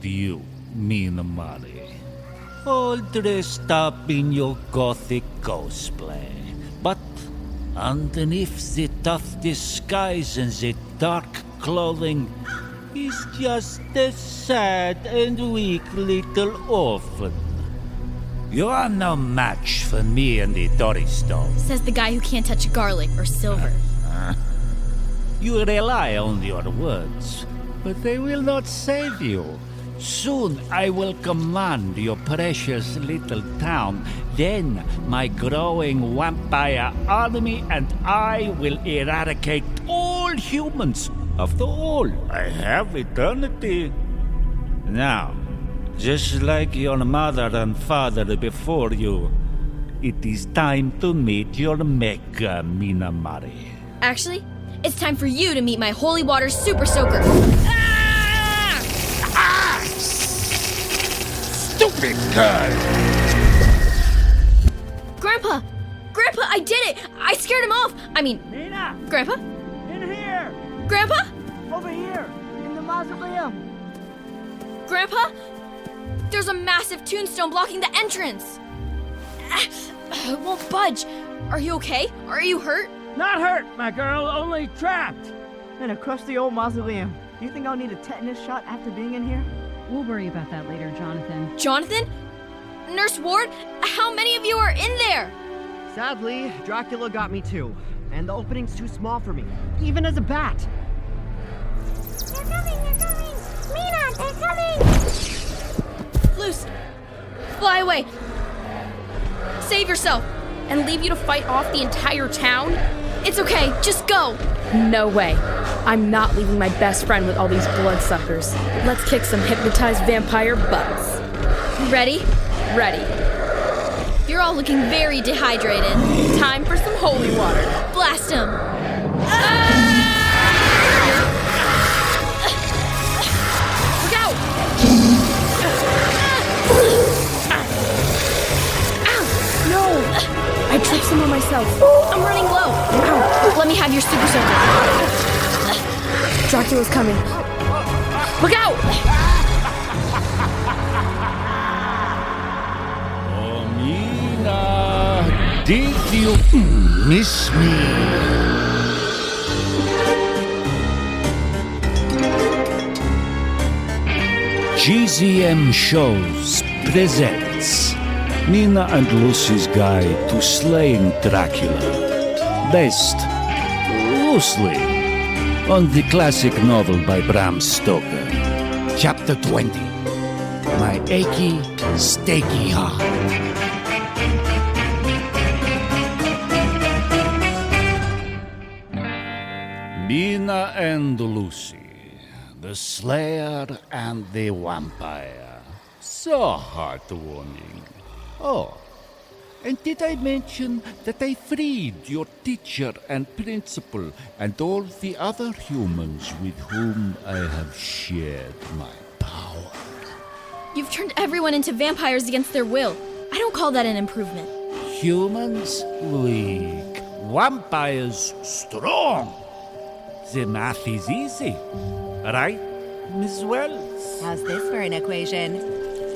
you, Mina Mari. All dressed up in your gothic cosplay. But underneath the tough disguise and the dark clothing is just a sad and weak little orphan. You are no match for me and the Doristone. Says the guy who can't touch garlic or silver. You rely on your words, but they will not save you. Soon I will command your precious little town. Then my growing vampire army and I will eradicate all humans. After all, I have eternity. Now, just like your mother and father before you, it is time to meet your maker, Mina Mari. Actually, it's time for you to meet my holy water super soaker. Stupid girl! Grandpa! Grandpa, I did it! I scared him off! I mean, Mina! Grandpa? In here! Grandpa? Over here! In the mausoleum! Grandpa? There's a massive tombstone blocking the entrance! It won't budge. Are you okay? Are you hurt? Not hurt, my girl, only trapped! And across the old mausoleum. Do you think I'll need a tetanus shot after being in here? We'll worry about that later, Jonathan. Jonathan? Nurse Ward? How many of you are in there? Sadly, Dracula got me too. And the opening's too small for me, even as a bat. They're coming! Mina, they're coming! Luce, fly away. Save yourself. And leave you to fight off the entire town? It's okay, just go. No way. I'm not leaving my best friend with all these bloodsuckers. Let's kick some hypnotized vampire butts. Ready? Ready. You're all looking very dehydrated. Time for some holy water. Blast him. Look out! Ow! No! I tripped some on myself. I'm running low. Ow! Let me have your super soaker. Dracula's coming. Look out! Oh, Mina, did you miss me? GZM Shows presents Mina and Lucy's Guide to Slaying Dracula, based loosely on the classic novel by Bram Stoker. Chapter 20, My Achy, Stakey Heart. Mina and Lucy, the Slayer and the Vampire. So heartwarming. Oh, and did I mention that I freed your teacher and principal and all the other humans with whom I have shared my power? You've turned everyone into vampires against their will. I don't call that an improvement. Humans weak, vampires strong. The math is easy, right, Miss Wells? How's this for an equation?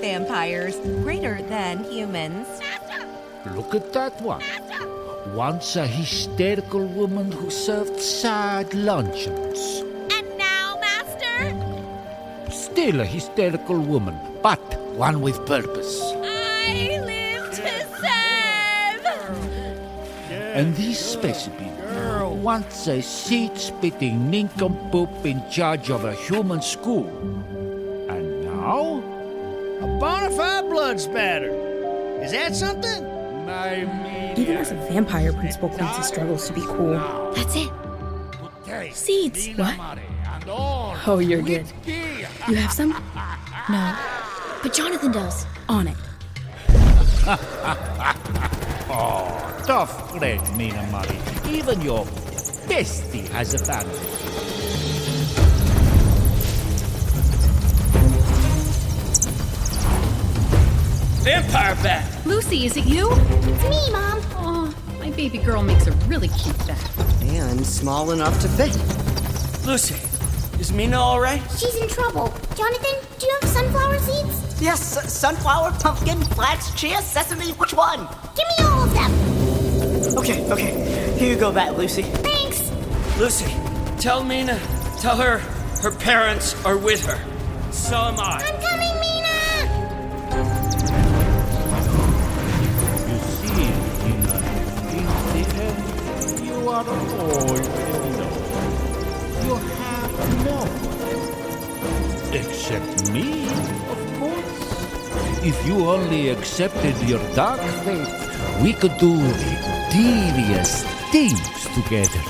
Vampires greater than humans. Look at that one. Once a hysterical woman who served sad luncheons. And now, Master? Still a hysterical woman, but one with purpose. I live to serve! And this specimen, once a seed-spitting nincompoop in charge of a human school. And now? A bona fide blood spatter. Is that something? My media. Even as a vampire, Principal Quincy struggles to be cool. That's it. Seeds. What? Oh, you're good. You have some? No. But Jonathan does. On it. Oh, tough friend, Mina Mari. Even your bestie has abandoned you. Vampire bat! Lucy, is it you? It's me, Mom. Oh, my baby girl makes a really cute bat. And small enough to fit. Lucy, is Mina all right? She's in trouble. Jonathan, do you have sunflower seeds? Yes, sunflower, pumpkin, flax, chia, sesame, which one? Give me all of them. Okay. Here you go, back, Lucy. Thanks. Lucy, tell Mina. Tell her parents are with her. So am I. I'm coming, Mina! You see, Mina, in the end, you are all alone. You have no one. Except me, of course. If you only accepted your dark fate, we could do devious things together.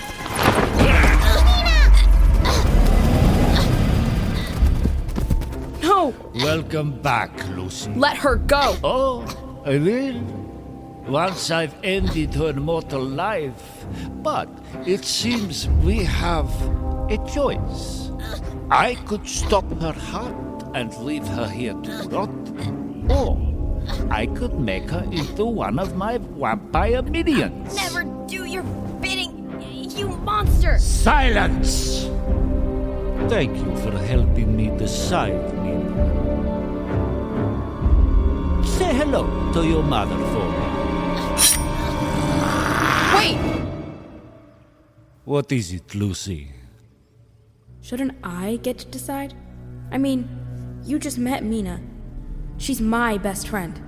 No! Welcome back, Lucy. Let her go! Oh, I will. Once I've ended her mortal life. But it seems we have a choice. I could stop her heart and leave her here to rot. Or I could make her into one of my vampire minions. Never do your bidding, you monster! Silence! Thank you for helping me decide, Mina. Say hello to your mother for me. Wait! What is it, Lucy? Shouldn't I get to decide? I mean, you just met Mina. She's my best friend.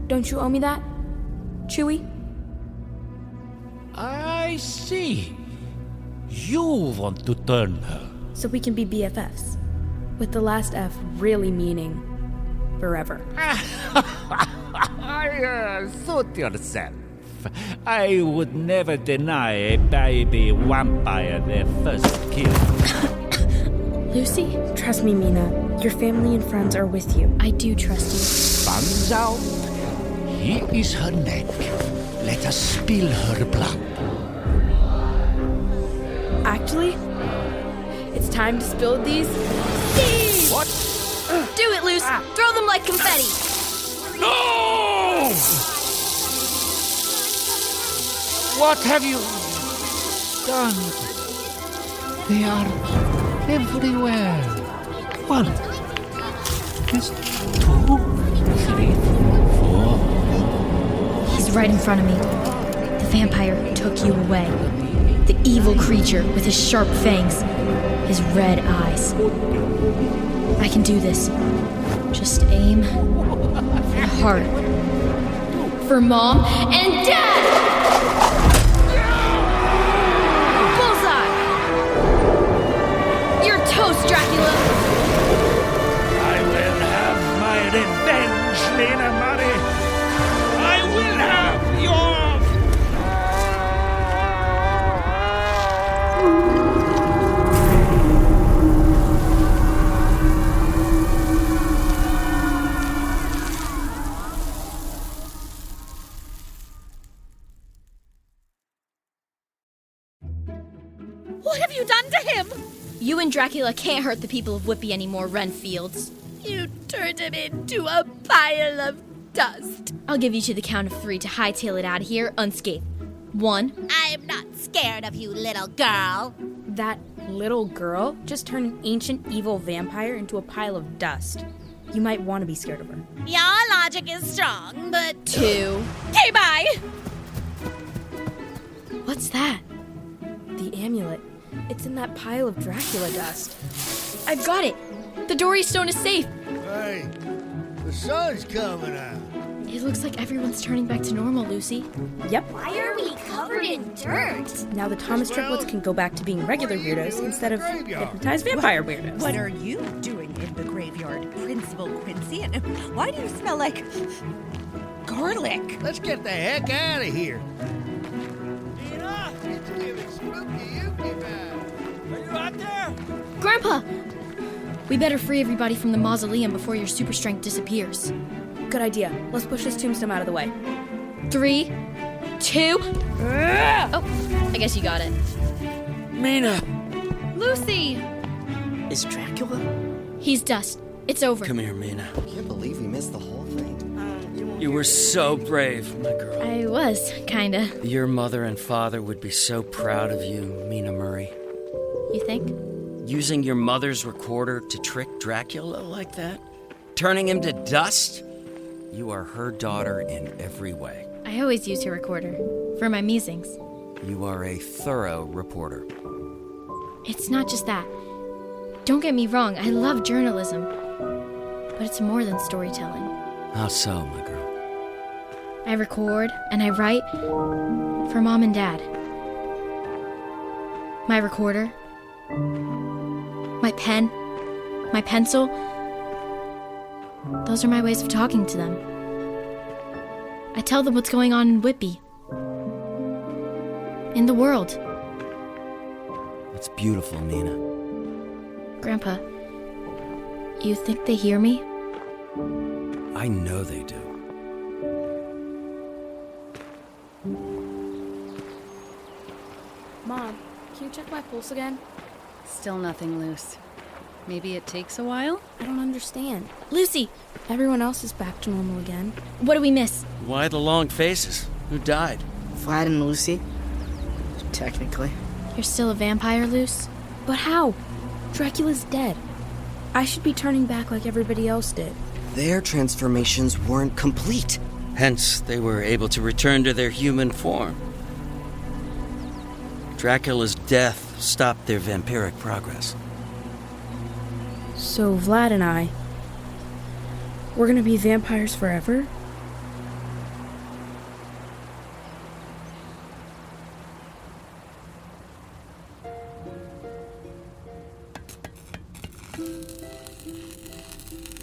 Don't you owe me that? Chewie? I see. You want to turn her. So we can be BFFs. With the last F really meaning forever. Suit yourself. I would never deny a baby vampire their first kill. Lucy? Trust me, Mina. Your family and friends are with you. I do trust you. Fangs out. Here is her neck. Let us spill her blood. Actually, it's time to spill these seeds! What? Do it, Luce! Throw them like confetti! No! What have you done? They are everywhere. 1, 2, 3, 4. He's right in front of me. The vampire took you away. The evil creature with his sharp fangs, his red eyes. I can do this. Just aim for the heart. For Mom and Dad! Bullseye! You're toast, Dracula! I will have my revenge, Mina Murray. I will have your... What have you done to him? You and Dracula can't hurt the people of Whitby anymore, Renfields. You turned him into a pile of dust. I'll give you to the count of 3 to hightail it out of here unscathed. 1. I'm not scared of you, little girl. That little girl just turned an ancient evil vampire into a pile of dust. You might want to be scared of her. Your logic is strong, but... 2. Okay, bye! What's that? The amulet. It's in that pile of Dracula dust. I've got it! The Dory Stone is safe! Hey, the sun's coming out. It looks like everyone's turning back to normal, Lucy. Yep. Why are we covered in dirt? Now the Thomas triplets can go back to being regular weirdos instead of hypnotized vampire weirdos. What are you doing in the graveyard, Principal Quincy? And why do you smell like garlic? Let's get the heck out of here. Tina, it's giving spooky ooky man. Are you out there? Grandpa! We better free everybody from the mausoleum before your super strength disappears. Good idea. Let's push this tombstone out of the way. 3, 2... Oh, I guess you got it. Mina! Lucy! Is Dracula? He's dust. It's over. Come here, Mina. I can't believe we missed the whole thing. You were so brave, my girl. I was, kinda. Your mother and father would be so proud of you, Mina Murray. You think? Using your mother's recorder to trick Dracula like that? Turning him to dust? You are her daughter in every way. I always use your recorder for my musings. You are a thorough reporter. It's not just that. Don't get me wrong, I love journalism. But it's more than storytelling. How so, my girl? I record and I write for Mom and Dad. My recorder, my pen, my pencil, those are my ways of talking to them. I tell them what's going on in Whitby, in the world. That's beautiful, Mina. Grandpa, you think they hear me? I know they do. Mom, can you check my pulse again? Still nothing loose. Maybe it takes a while? I don't understand. Lucy! Everyone else is back to normal again. What do we miss? Why the long faces? Who died? Vlad and Lucy. Technically. You're still a vampire, Luce? But how? Dracula's dead. I should be turning back like everybody else did. Their transformations weren't complete. Hence, they were able to return to their human form. Dracula's death stopped their vampiric progress. So Vlad and I, we're gonna be vampires forever?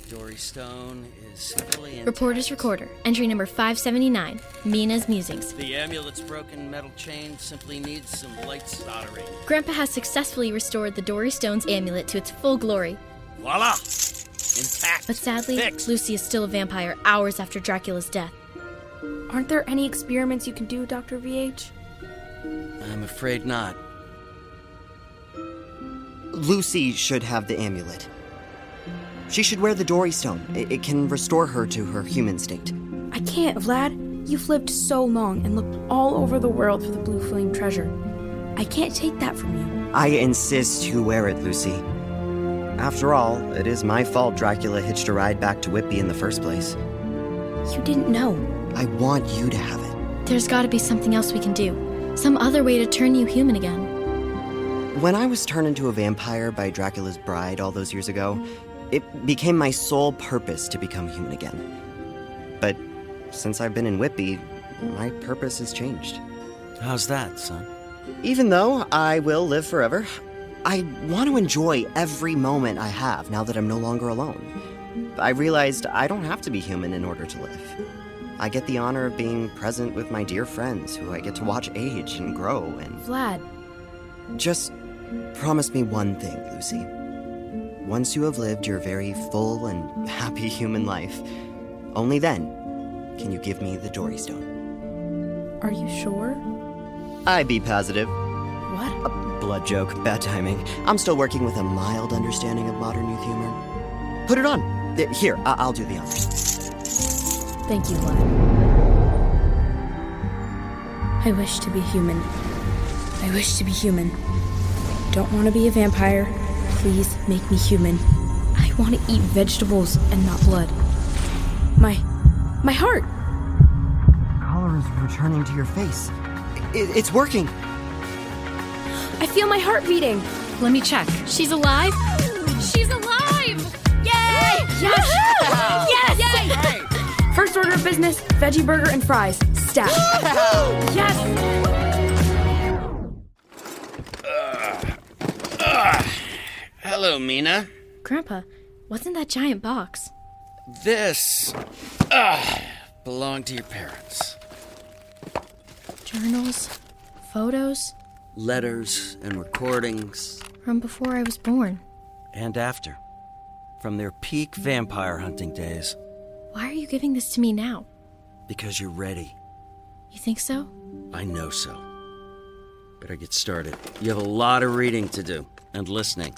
Dory Stone is fully intact. Reporter's recorder, entry number 579, Mina's musings. The amulet's broken metal chain simply needs some light soldering. Grandpa has successfully restored the Dory Stone's amulet to its full glory. Voila! Intact. But sadly, Fixed. Lucy is still a vampire hours after Dracula's death. Aren't there any experiments you can do, Dr. VH? I'm afraid not. Lucy should have the amulet. She should wear the Dory Stone. It can restore her to her human state. I can't, Vlad. You've lived so long and looked all over the world for the Blue Flame treasure. I can't take that from you. I insist you wear it, Lucy. After all, it is my fault Dracula hitched a ride back to Whitby in the first place. You didn't know. I want you to have it. There's gotta be something else we can do. Some other way to turn you human again. When I was turned into a vampire by Dracula's bride all those years ago, it became my sole purpose to become human again. But since I've been in Whitby, my purpose has changed. How's that, son? Even though I will live forever, I want to enjoy every moment I have now that I'm no longer alone. I realized I don't have to be human in order to live. I get the honor of being present with my dear friends who I get to watch age and grow and... Vlad. Just promise me one thing, Lucy. Once you have lived your very full and happy human life, only then can you give me the Dory Stone. Are you sure? I be positive. What? A blood joke, bad timing. I'm still working with a mild understanding of modern youth humor. Put it on. Here, I'll do the honors. Thank you, Vlad. I wish to be human. I wish to be human. Don't want to be a vampire. Please make me human. I want to eat vegetables and not blood. My heart! Color is returning to your face. It's working. I feel my heart beating. Let me check. She's alive? She's alive! Yay! Yes! Yes! Yay! First order of business, veggie burger and fries. Stat. Yes! Hello, Mina. Grandpa, what's in that giant box? This belonged to your parents. Journals? Photos? Letters and recordings. From before I was born. And after. From their peak vampire hunting days. Why are you giving this to me now? Because you're ready. You think so? I know so. Better get started. You have a lot of reading to do. And listening.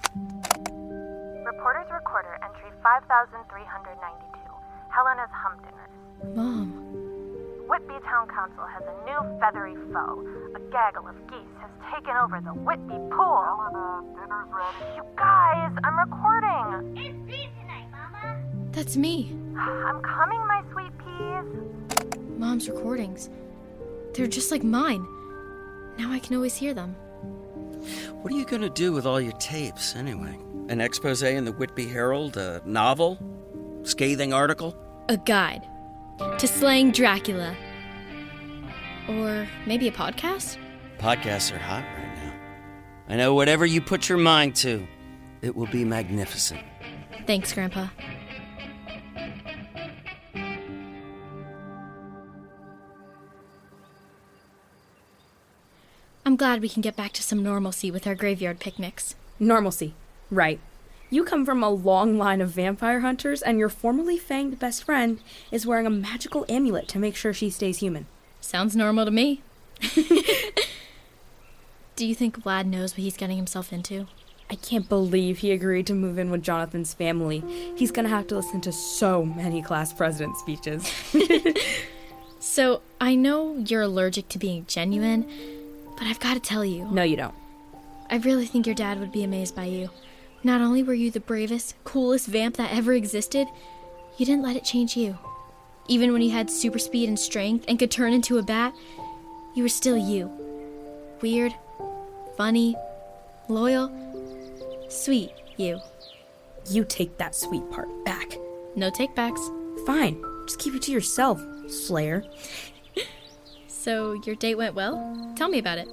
Reporter's recorder entry 5392. Helena's hum dinners. Mom. Whitby Town Council has a new feathery foe. A gaggle of geese has taken over the Whitby pool. Dinner's ready. You guys, I'm recording. It's me tonight, Mama. That's me. I'm coming, my sweet peas. Mom's recordings. They're just like mine. Now I can always hear them. What are you going to do with all your tapes, anyway? An expose in the Whitby Herald? A novel? Scathing article? A guide to slaying Dracula. Or maybe a podcast? Podcasts are hot right now. I know whatever you put your mind to, it will be magnificent. Thanks, Grandpa. I'm glad we can get back to some normalcy with our graveyard picnics. Normalcy. Right. You come from a long line of vampire hunters, and your formerly fanged best friend is wearing a magical amulet to make sure she stays human. Sounds normal to me. Do you think Vlad knows what he's getting himself into? I can't believe he agreed to move in with Jonathan's family. He's gonna have to listen to so many class president speeches. So, I know you're allergic to being genuine, but I've got to tell you. No, you don't. I really think your dad would be amazed by you. Not only were you the bravest, coolest vamp that ever existed, you didn't let it change you. Even when you had super speed and strength and could turn into a bat, you were still you. Weird, funny, loyal, sweet you. You take that sweet part back. No takebacks. Fine. Just keep it to yourself, Slayer. So, your date went well? Tell me about it.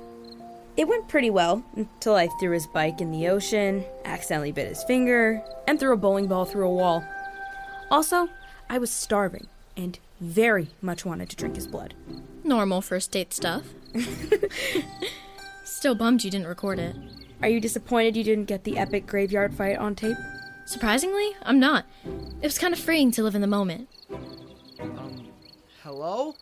It went pretty well, until I threw his bike in the ocean, accidentally bit his finger, and threw a bowling ball through a wall. Also, I was starving, and very much wanted to drink his blood. Normal first date stuff. Still bummed you didn't record it. Are you disappointed you didn't get the epic graveyard fight on tape? Surprisingly, I'm not. It was kind of freeing to live in the moment. Hello?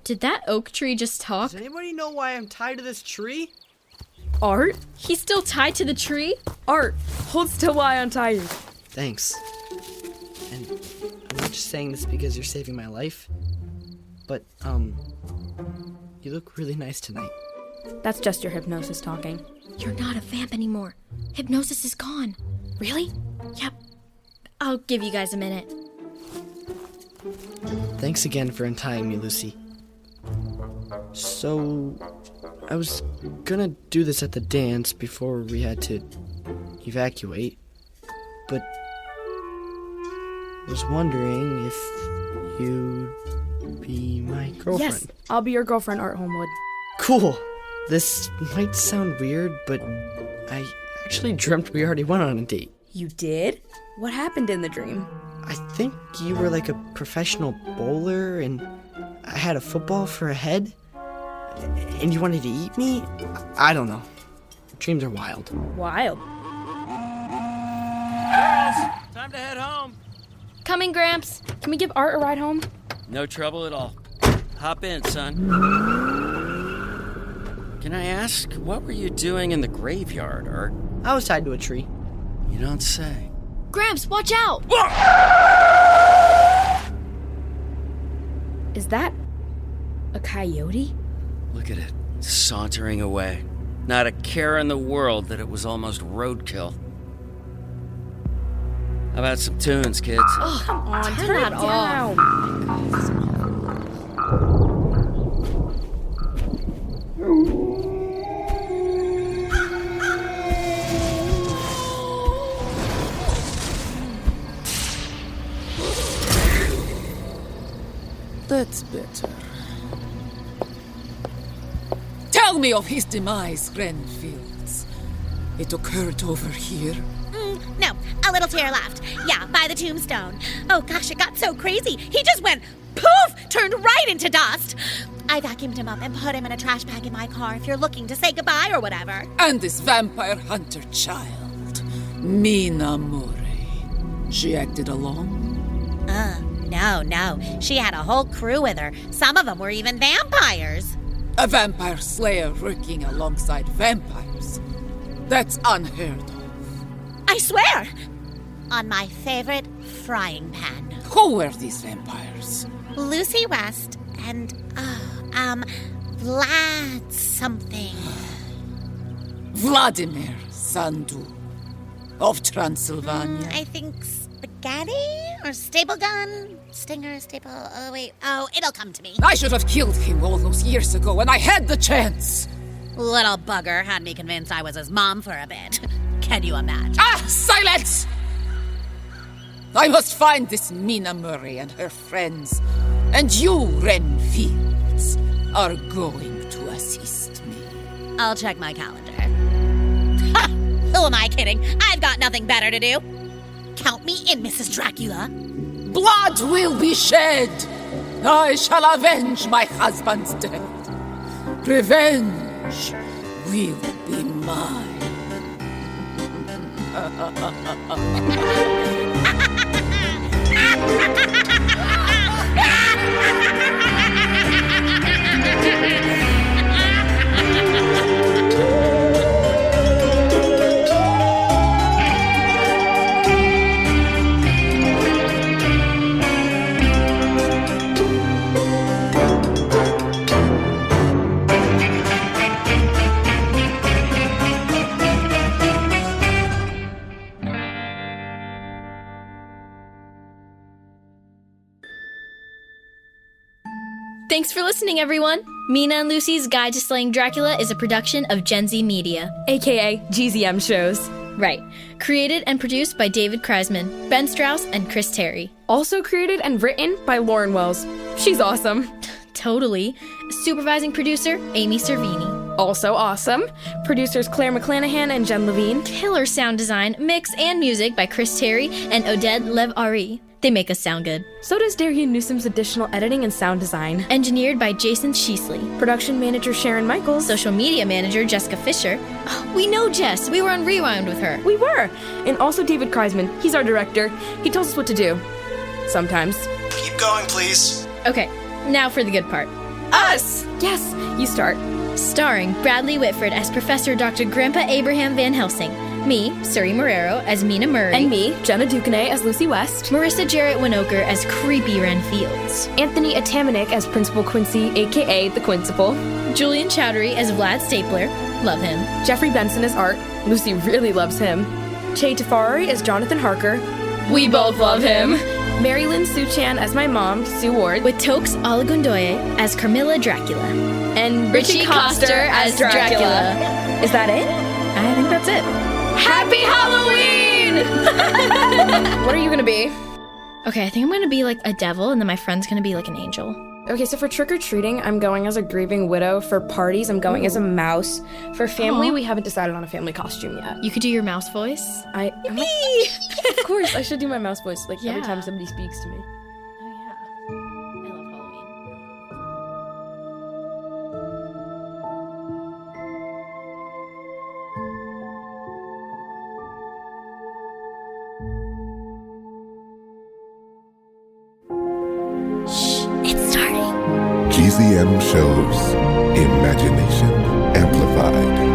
Did that oak tree just talk? Does anybody know why I'm tied to this tree? Art? He's still tied to the tree? Art, hold still while I untie you. Thanks. And I'm not just saying this because you're saving my life, but, you look really nice tonight. That's just your hypnosis talking. You're not a vamp anymore. Hypnosis is gone. Really? Yep. I'll give you guys a minute. Thanks again for untying me, Lucy. So, I was gonna do this at the dance before we had to evacuate, but was wondering if you'd be my girlfriend. Yes, I'll be your girlfriend, Art Homewood. Cool. This might sound weird, but I actually dreamt we already went on a date. You did? What happened in the dream? I think you were like a professional bowler, and I had a football for a head, and you wanted to eat me? I don't know. Dreams are wild. Wild? Girls, time to head home. Coming, Gramps. Can we give Art a ride home? No trouble at all. Hop in, son. Can I ask, what were you doing in the graveyard, Art? I was tied to a tree. You don't say. Gramps, watch out! Is that a coyote? Look at it, sauntering away. Not a care in the world that it was almost roadkill. How about some tunes, kids? Oh, come on, turn that off. That's better. Tell me of his demise, Grenfields. It occurred over here? No, a little to your left. Yeah, by the tombstone. Oh gosh, it got so crazy. He just went poof, turned right into dust. I vacuumed him up and put him in a trash bag in my car if you're looking to say goodbye or whatever. And this vampire hunter child, Mina Murray, she acted alone? No. She had a whole crew with her. Some of them were even vampires. A vampire slayer working alongside vampires. That's unheard of. I swear! On my favorite frying pan. Who were these vampires? Lucy West and, Vlad something. Vladimir Sandu of Transylvania. I think spaghetti or staple gun? Stinger, staple, oh wait. Oh, it'll come to me. I should have killed him all those years ago when I had the chance. Little bugger had me convinced I was his mom for a bit. Can you imagine? Ah, silence! I must find this Mina Murray and her friends. And you, Wren Fields, are going to assist me. I'll check my calendar. Ha! Who am I kidding? I've got nothing better to do. Count me in, Mrs. Dracula. Blood will be shed. I shall avenge my husband's death. Revenge will be mine. Thanks for listening, everyone. Mina and Lucy's Guide to Slaying Dracula is a production of Gen Z Media, aka GZM Shows. Right. Created and produced by David Kreisman, Ben Strauss, and Chris Terry. Also created and written by Lauren Wells. She's awesome. Totally. Supervising producer, Amy Cervini. Also awesome. Producers Claire McClanahan and Jen Levine. Killer sound design, mix, and music by Chris Terry and Oded Lev-Ari. They make us sound good. So does Darian Newsom's additional editing and sound design. Engineered by Jason Sheasley. Production manager Sharon Michaels. Social media manager Jessica Fisher. Oh, we know Jess. We were on Rewind with her. We were. And also David Kreisman. He's our director. He tells us what to do. Sometimes. Keep going, please. Okay, now for the good part. Us! Yes, you start. Starring Bradley Whitford as Professor Dr. Grandpa Abraham Van Helsing. Me, Suri Marrero, as Mina Murray. And me, Jenna Ducanay, as Lucy West. Marissa Jarrett Winoker as Creepy Wren Fields. Anthony Atamanik as Principal Quincy, a.k.a. the Quincipal. Julian Chowdhury as Vlad Stapler. Love him. Jeffrey Benson as Art. Lucy really loves him. Che Tafari as Jonathan Harker. We both love him. Mary Lynn Suchan as my mom, Sue Ward. With Tokes Olagundoye as Carmilla Dracula. And Richie Coster as Dracula. Is that it? I think that's it. Happy Halloween! What are you gonna be? Okay, I think I'm gonna be like a devil, and then my friend's gonna be like an angel. Okay, so for trick-or-treating, I'm going as a grieving widow. For parties, I'm going as a mouse. For family, we haven't decided on a family costume yet. You could do your mouse voice. Of course, I should do my mouse voice, like, every time somebody speaks to me. GZM shows Imagination Amplified.